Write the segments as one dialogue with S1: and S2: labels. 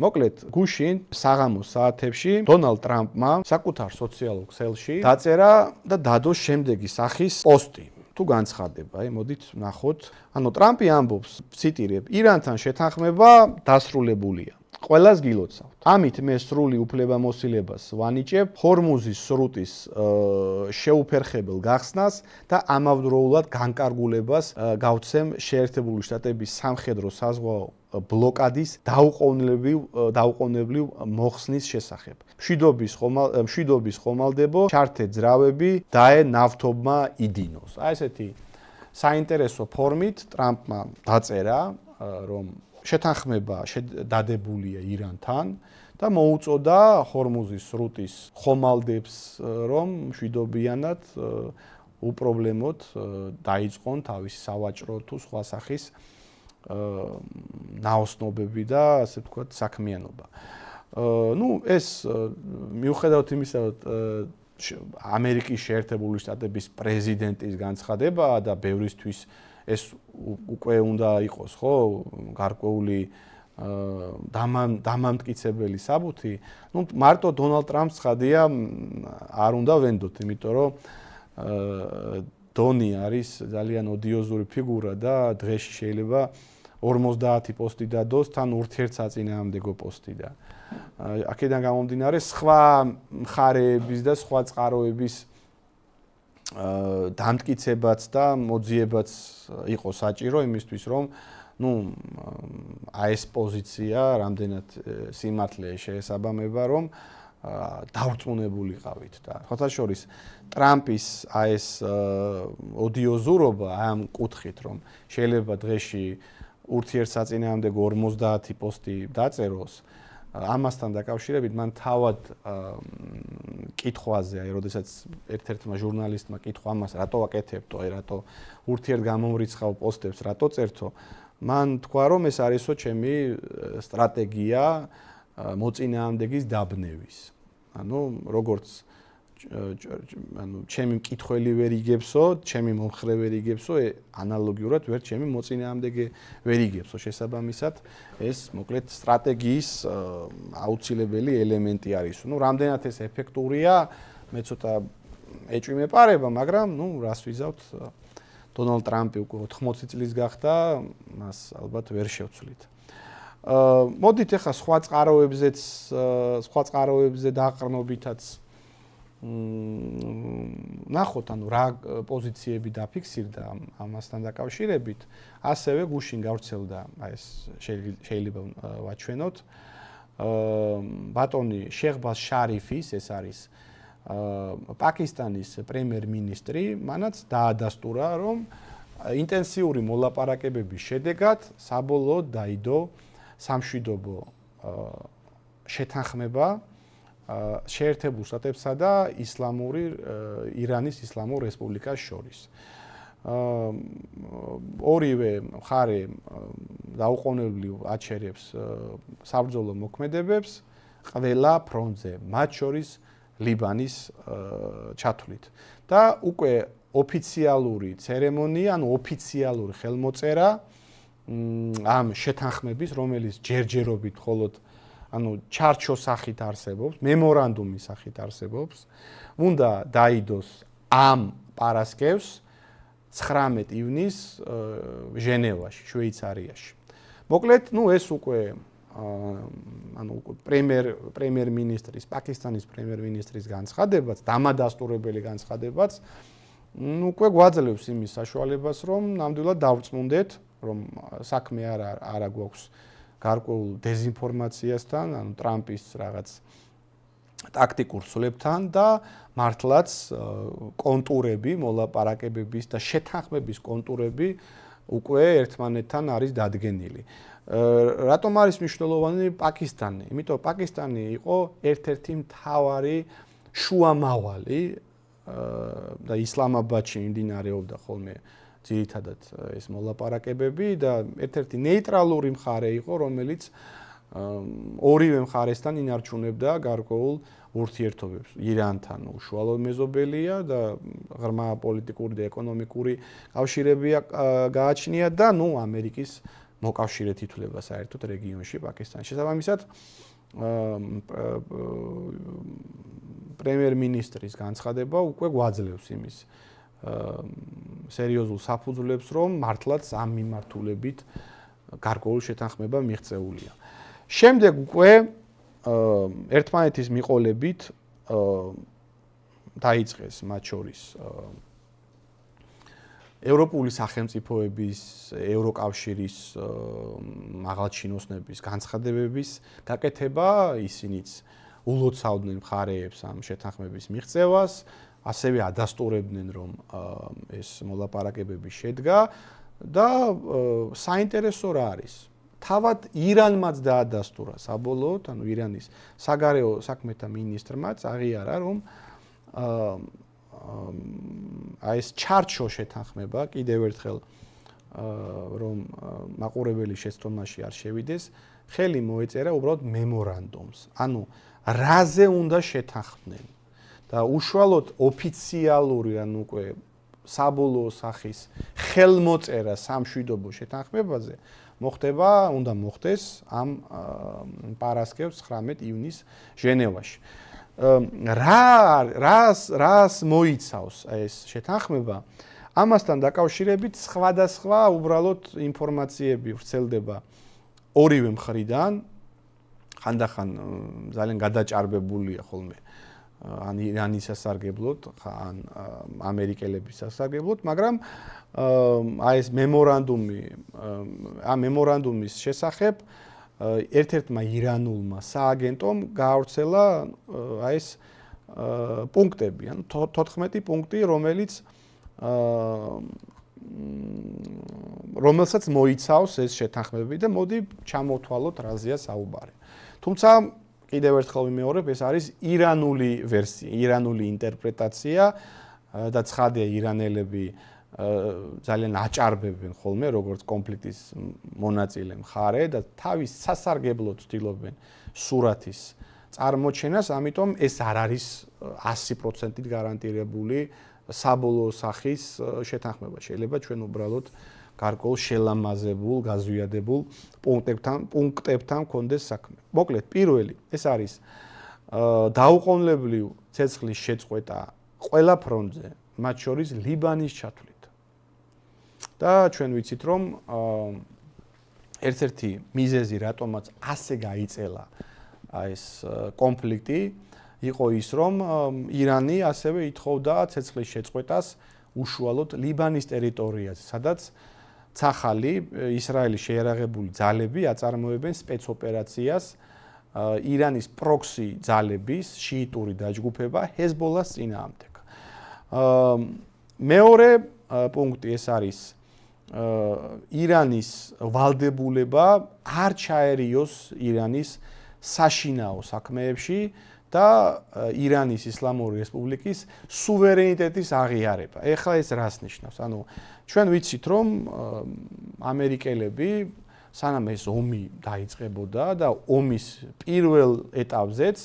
S1: მოკლედ, გუშინ საღამოს საათებში დონალდ ტრამპმა საკუთარ სოციალურ ქსელში დაწერა და დადო შემდეგი სახის პოსტი. თუ განცხადება, მოდით ნახოთ. ტრამპი ამბობს, ციტირებ, ირანთან შეთანხმება დასრულებულია. ყველას გილოცავთ. ამით მე სრული უფლებამოსილებას ვანიჭებ ჰორმუზის სრუტის შეუფერხებელ გახსნას და ამავდროულად განკარგულებას გავცემ შეერთებული შტატების სამხედრო-საზღვაო ბლოკადის დაუყოვნებლივ მოხსნის შესახებ. მშვიდობის ხომალდებო ჩართე ძრავები დაე ნავთობმა იდინოს. ესეთი საინტერესო ფორმით ტრამპმა დაწერა, რომ შეთანხმება დადებულია ირანთან და მოუწოდა ჰორმუზის სრუტის ხომალდებს, რომ მშვიდობიანად უპრობლემოდ დაიწყონ თავისი სავაჭრო თუ სხვა სახის ნაოსნობები და ასე ვთქვათ საქმიანობა. ეს მიუხედავად იმისა, ამერიკის შეერთებული შტატების პრეზიდენტის განცხადებაა და ბევრისთვის ეს უკვე უნდა იყოს, ხო, გარკვეული დამამტკიცებელი საბუთი. მარტო დონალდ ტრამპს ცხადია არ უნდა ვენდოთ, იმიტომ რომ დონი არის ძალიან ოდიოზური ფიგურა და დღეში შეიძლება 50 პოსტი დადოს თან ურთიერთსაწინააღმდეგო პოსტი და აქედან გამომდინარე სხვა მხარეების და სხვა წყაროების დამტკიცებაც და მოძიებაც იყო საჭირო იმისთვის, რომ ეს პოზიცია რამდენად სიმართლე შეესაბამება, რომ დავრწმუნებულიყავით და ხოთაშორის ტრამპის ეს ოდიოზურობა ამ კუთხით, რომ შეიძლება დღეში ურთიერთსაწინააღმდეგო 50 პოსტი დაწეროს, ამასთან დაკავშირებით მან თავად კითხვაზე, როდესაც ერთ-ერთმა ჟურნალისტმა კითხვა ამას, რატო აკეთებთო, რატო ურთიერთგამომრიცხავ პოსტებს, რატო წერთო, მან თქვა, რომ ეს არისო ჩემი სტრატეგია მოწინააღმდეგის დაბნევის. როგორც ჩემი მკითხველი ვერ იგებსო, ჩემი მომხრე ვერ იგებსო, ანალოგიურად ვერ ჩემი მოწინააღმდეგე ვერ იგებსო. შესაბამისად, ეს მოკლედ სტრატეგიის აუცილებელი ელემენტი არის. რამდენად ეს ეფექტურია, მე ცოტა ეჭვმეპარება, მაგრამ რას ვიზავთ, დონალდ ტრამპი უკვე 80 წლის გახდა, მას ალბათ ვერ შევცვლით. მოდით ახლა სხვა წყაროებზე დაყრდნობითაც ნახოთ, რა პოზიციები დაფიქსირდა ამასთან დაკავშირებით, ასევე გუშინ გავრცელდა, ეს შეიძლება ვაჩვენოთ, ბატონი შეჰბაზ შარიფის, ეს არის პაკისტანის პრემიერ-მინისტრი, მანაც დაადასტურა, რომ ინტენსიური მოლაპარაკებების შედეგად საბოლოოდ დაიდო სამშვიდობო შეთანხმება შეერთებულ შტატებსა და ირანის ისლამურ რესპუბლიკას შორის. ორივე მხარე დაუყოვნებლივ აჩერებს საბრძოლო მოქმედებებს ყველა ფრონტზე, მათ შორის ლიბანის ჩათვლით. და უკვე ოფიციალური ცერემონია, ოფიციალური ხელმოწერა ამ შეთანხმების, რომელიც ჯერჯერობით მხოლოდ ჩარჩოს სახით არსებობს, მემორანდუმის სახით არსებობს, უნდა დაიდოს ამ პარასკევს 19 ივნისს ჟენევაში, შვეიცარიაში. მოკლედ, ეს უკვე პრემიერ-მინისტრის, პაკისტანის პრემიერ-მინისტრის განცხადებაც, დამადასტურებელი განცხადებაც, უკვე გვაძლევს იმის საშუალებას, რომ ნამდვილად დავწმუნდეთ, რომ საქმე არა გვაქვს გარკვეულ დეზინფორმაციასთან, ტრამპის რაღაც ტაქტიკურ სულებთან და მართლაც კონტურები, მოლაპარაკებების და შეთანხმების კონტურები უკვე ერთმანეთთან არის დადგენილი. რატომ არის მნიშვნელოვანი პაკისტანი? იმიტომ რომ პაკისტანი იყო ერთ-ერთი მთავარი შუამავალი და ისლამაბადში მიმდინარეობდა ხოლმე ძირითადად ეს მოლაპარაკებები და ერთ-ერთი ნეიტრალური მხარე იყო, რომელიც ორივე მხარესთან ინარჩუნებდა გარკვეულ ურთიერთობებს. ირანთან უშუალო მეზობელია და ღრმა პოლიტიკური და ეკონომიკური კავშირები გააჩნია და ამერიკის მოკავშირედ ითვლება საერთოდ რეგიონში პაკისტანში. შესაბამისად პრემიერ-მინისტრის განცხადება უკვე გვაძლევს იმის სერიოზულ საფუძვლებს, რომ მართლაც ამ მიმართულებით გარკვეული შეთანხმება მიღწეულია. შემდეგ უკვე ერთმანეთის მიყოლებით დაიწყეს მათ შორის ევროპული სახელმწიფოების, ევროკავშირის მაღალჩინოსნების განცხადებების გაკეთება, ისინიც ულოცავდნენ მხარეებს ამ შეთანხმების მიღწევას, ასევე ადასტურებდნენ, რომ ეს მოლაპარაკებები შედგა და საინტერესო რა არის? თავად ირანმაც დაადასტურა საბოლოოდ, ანუ ირანის საგარეო საქმეთა მინისტრმაც აღიარა, რომ ეს ჩარჩო შეთანხმება კიდევ ერთხელ რომ მაყურებელი შეცდომაში არ შევიდეს, ხელი მოეწერა უბრალოდ მემორანდუმს. ანუ რაზე უნდა შეთანხმდნენ და უშუალოდ ოფიციალური, ანუ უკვე საბოლოო სახის ხელმოწერა სამშვიდობო შეთანხმებაზე უნდა მოხდეს ამ პარასკევს 19 ივნის ჟენევაში. რას მოიცავს ეს შეთანხმება? ამასთან დაკავშირებით სხვადასხვა უბრალოდ ინფორმაციები ვრცელდება ორივე მხრიდან, ხანდახან ძალიან გადაჭარბებულია ხოლმე ან ირანის სასარგებლოდ, ან ამერიკელების სასარგებლოდ, მაგრამ ეს მემორანდუმის შესახებ ერთ-ერთმა ირანულმა სააგენტომ გაავრცელა ეს პუნქტები, ანუ 14 პუნქტი, რომელსაც მოიცავს ეს შეთანხმებები და მოდი ჩამოვთვალოთ რაზეა საუბარი. თუმცა კიდევ ერთხელ ვიმეორებ, ეს არის ირანული ვერსია, ირანული ინტერპრეტაცია და ცხადია ირანელები ძალიან აჭარბებენ ხოლმე როგორც კონფლიქტის მონაწილე მხარე და თავის სასარგებლოდ ცდილობენ სურათის წარმოჩენას, ამიტომ ეს არ არის 100%-ით გარანტირებული საბოლოო სახის შეთანხმება. შეიძლება ჩვენ უბრალოდ გარკვეულ შელამაზებულ, გაზვიადებულ პუნქტებთან გქონდეს საქმე. მოკლედ, პირველი ეს არის დაუყოვნებლივ ცეცხლის შეწყვეტა ყველა ფრონტზე, მათ შორის ლიბანის ჩათვლით. და ჩვენ ვიცით, რომ ერთ-ერთი მიზეზი, რატომაც ასე გაიწელა ეს კონფლიქტი, იყო ის, რომ ირანი ასევე ითხოვდა ცეცხლის შეწყვეტას უშუალოდ ლიბანის ტერიტორიაზე, სადაც ცახალი ისრაელის შეიარაღებული ძალები აწარმოებენ სპეცოპერაციას ირანის პროქსი ძალების შიიტური დაჯგუფება ჰეზბოლას წინააღმდეგ. მეორე პუნქტი ეს არის ირანის ვალდებულება არ ჩაერიოს ირანის საშინაო საქმეებში და ირანის ისლამური რესპუბლიკის სუვერენიტეტის აღიარება. ეხლა ეს რას ნიშნავს? ანუ ჩვენ ვიცით, რომ ამერიკელები სანამ ეს ომი დაიწყებოდა და ომის პირველ ეტაპზეც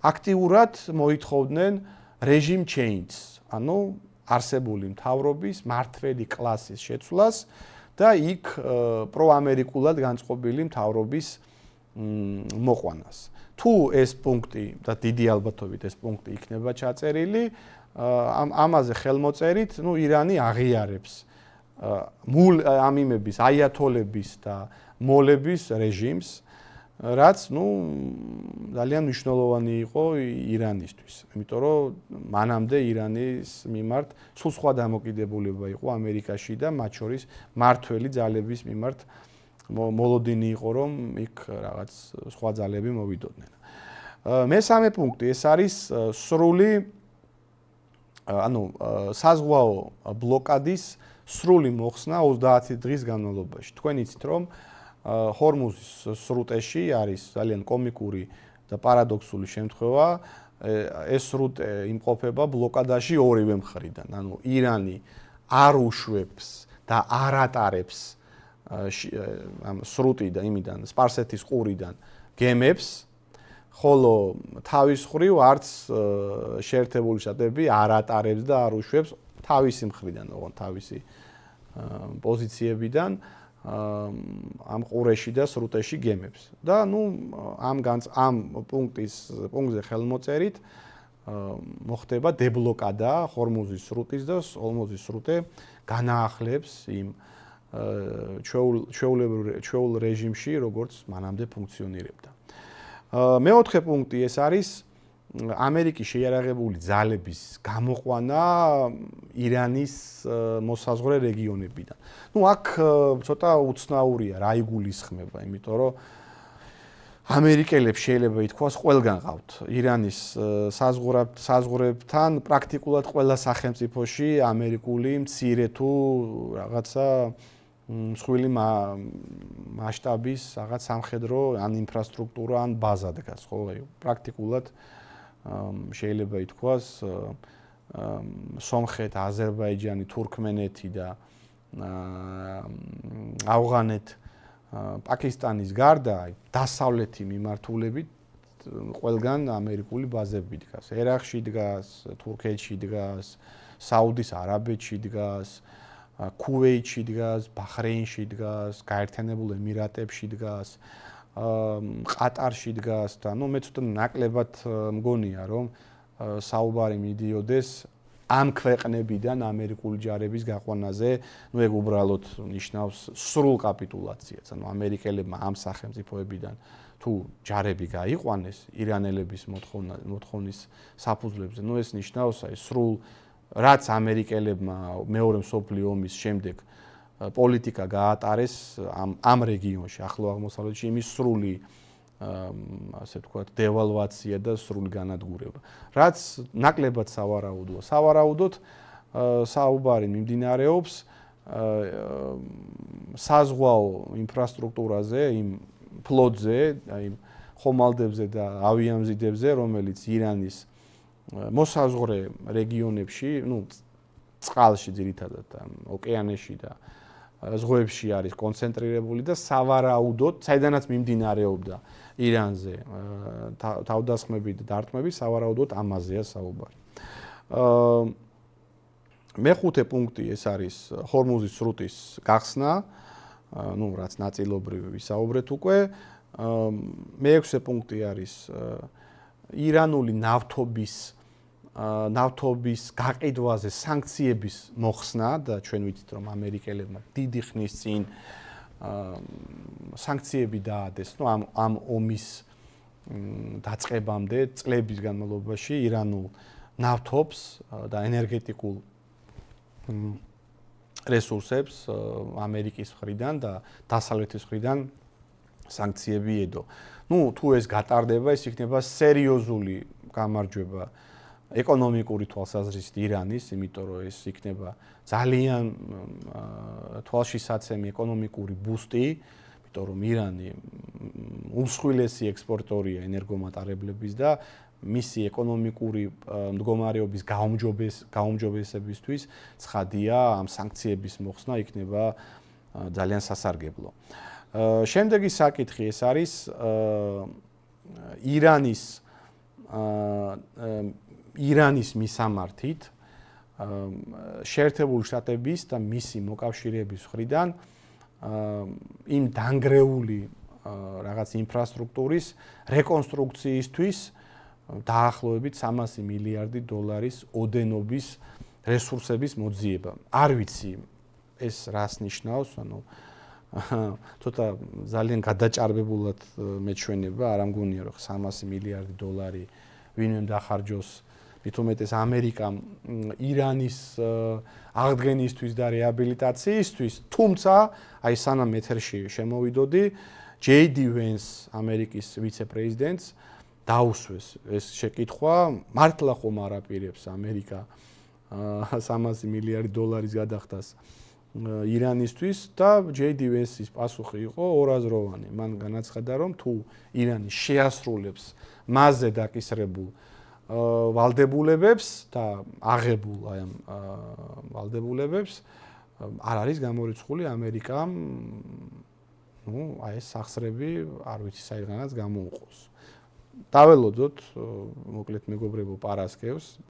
S1: აქტიურად მოითხოვდნენ რეჟიმ ჩეინჯს, ანუ არსებული მთავრობის მართველი კლასის შეცვლას და იქ პროამერიკულად განწყობილი მთავრობის მოყვანას. თუ ეს პუნქტი და დიდი ალბათობით ეს პუნქტი იქნება ჩაწერილი, ამაზე ხელმოწერით, ირანი აღიარებს ამიმების, აიათოლების და მოლების რეჟიმს, რაც ძალიან მნიშვნელოვანი იყო ირანისთვის. იმიტომ რომ მანამდე ირანის მიმართ სულ სხვა დამოკიდებულება იყო ამერიკაში და მათ შორის მართველი ძალების მიმართ მოლოდინი იყო, რომ იქ რაღაც სხვა ძალები მოვიდოდნენ. მესამე პუნქტი ეს არის სრული საზღვაო ბლოკადის სრული მოხსნა 30 დღის განმავლობაში. თქვენ იცით, რომ ჰორმუზის სრუტეში არის ძალიან კომიკური და პარადოქსული შემთხვევა, ეს სრუტე იმყოფება ბლოკადაში ორივე მხრიდან. ანუ ირანი არ უშვებს და არ ატარებს ამ სრუტიდან, იმიდან სპარსეთის ყურიდან გემებს, ხოლო თავის მხრივ არც შეერთებული შტატები არ ატარებს და არ უშვებს თავისი მხრიდან, ოღონდ თავისი პოზიციებიდან ამ ყურეში და სრუტეში გემებს. და ამ პუნქტზე ხელმოწერით მოხდება დებლოკადა ჰორმუზის სრუტის და ორმუზის სრუტე განაახლებს იმ ჩვეულ რეჟიმში, როგორც მანამდე ფუნქციონირებდა. მეოთხე პუნქტი ეს არის ამერიკის შეიარაღებული ძალების გამოყვანა ირანის მოსაზღვრე რეგიონებიდან. აქ ცოტა უცნაურია რა იგულისხმება, იმიტომ რომ ამერიკელებს შეიძლება ითქვას ყველგან ყავთ ირანის საზღვრებთან პრაქტიკულად ყველა სახელმწიფოში ამერიკული მცირე თუ რაღაცა მსხვილი მასშტაბის რაღაც სამხედრო ან ინფრასტრუქტურა ან ბაზა დგას, ხო? პრაქტიკულად შეიძლება ითქვას სომხეთ, აზერბაიჯანი, თურქმენეთი და ავღანეთი პაკისტანის გარდა დასავლეთი მიმართულებით ყველგან ამერიკული ბაზები დგას. ერაყში დგას, თურქეთში დგას, საუდის არაბეთში დგას, ქუვეითში დგას, ბაჰრეინში დგას, გაერთიანებულ ემირატებში დგას, ყატარში დგას და მე ცოტა ნაკლებად მგონია რომ საუბარი მიდიოდეს ამ ქვეყნებიდან ამერიკული ჯარების გაყვანაზე, ეგ უბრალოდ ნიშნავს სრულ კაპიტულაციას. ამერიკელებმა ამ სახელმწიფოებიდან თუ ჯარები გაიყვანეს ირანელების მოთხოვნის საფუძვლებზე, ეს ნიშნავს სრულ რაც ამერიკელებმა მეორე მსოფლიო ომის შემდეგ პოლიტიკა გაატარეს ამ რეგიონში, ახლო აღმოსავლეთში, იმის სრული ასე ვთქვათ, დევალვაცია და სრული განადგურება. რაც ნაკლებად სავარაუდოა. სავარაუდოდ საუბარი მიმდინარეობს საზღვაო ინფრასტრუქტურაზე, იმ ფლოტზე, იმ ხომალდებზე და ავიამზიდებზე, რომელიც ირანის მოსაზღვრე რეგიონებში, წყალში ძირითადად, ოკეანეში და ზღვებში არის კონცენტრირებული და სავარაუდოდ, საიდანაც მიმდინარეობდა ირანზე თავდასხმები და დარტყმები, სავარაუდოდ ამაზეა საუბარი. მეხუთე პუნქტი ეს არის ჰორმუზის სრუტის გახსნა, რაც ნაწილობრივ ვისაუბრეთ უკვე. მეექვსე პუნქტი არის ირანული ნავთობის გაყიდვაზე სანქციების მოხსნა და ჩვენ ვიცით რომ ამერიკელებმა დიდი ხნის წინ სანქციები დაადეს ამ ომის დაწყებამდე წლების განმავლობაში ირანულ ნავთობს და ენერგეტიკულ რესურსებს ამერიკის მხრიდან და დასავლეთის მხრიდან სანქციები ედო. თუ ეს გატარდება, ეს იქნება სერიოზული გამარჯვება ეკონომიკური თვალსაზრისით ირანის, იმიტომ რომ ეს იქნება ძალიან თვალშისაცემი ეკონომიკური ბუსტი, იმიტომ რომ ირანი უმსხვილესი ექსპორტორია ენერგომატარებლების და მისი ეკონომიკური მდგომარეობის გაუმჯობესებისთვის ცხადია ამ სანქციების მოხსნა იქნება ძალიან სასარგებლო. შემდეგი საკითხი ეს არის ირანის მისამართით შეერთებული შტატების და მისი მოკავშირეების მხრიდან იმ დანგრეული რაღაც ინფრასტრუქტურის რეკონსტრუქციისთვის დაახლოებით 300 მილიარდი დოლარის ოდენობის რესურსების მოძიება. არ ვიცი ეს რას ნიშნავს, ცოტა ძალიან გადაჭარბებულად მეჩვენება, არ ამგონია რომ 300 მილიარდი დოლარი ვინმე დახარჯოს მით უმეტეს ამერიკამ ირანის აღდგენისთვის და რეაბილიტაციისთვის, თუმცა აი სანამ ეთერში შემოვიდოდი, JD Vance ამერიკის ვიცე-პრეზიდენტს დაუსვეს ეს შეკითხვა, მართლა ხომ არ აპირებს ამერიკა 300 მილიარდი დოლარის გადახდას ირანისთვის და JD Vance-ის პასუხი იყო ორაზროვანი. მან განაცხადა, რომ თუ ირანი შეასრულებს მასზე დაკისრებულ ვალდებულებებს და აღებულ აი ამ ვალდებულებებს, არ არის გამორიცხული ამერიკამ აი ეს სახსრები, არ ვიცი საიდანაც გამოუყოს. დაველოდოთ, მოკლედ მეგობრებო, პარასკევს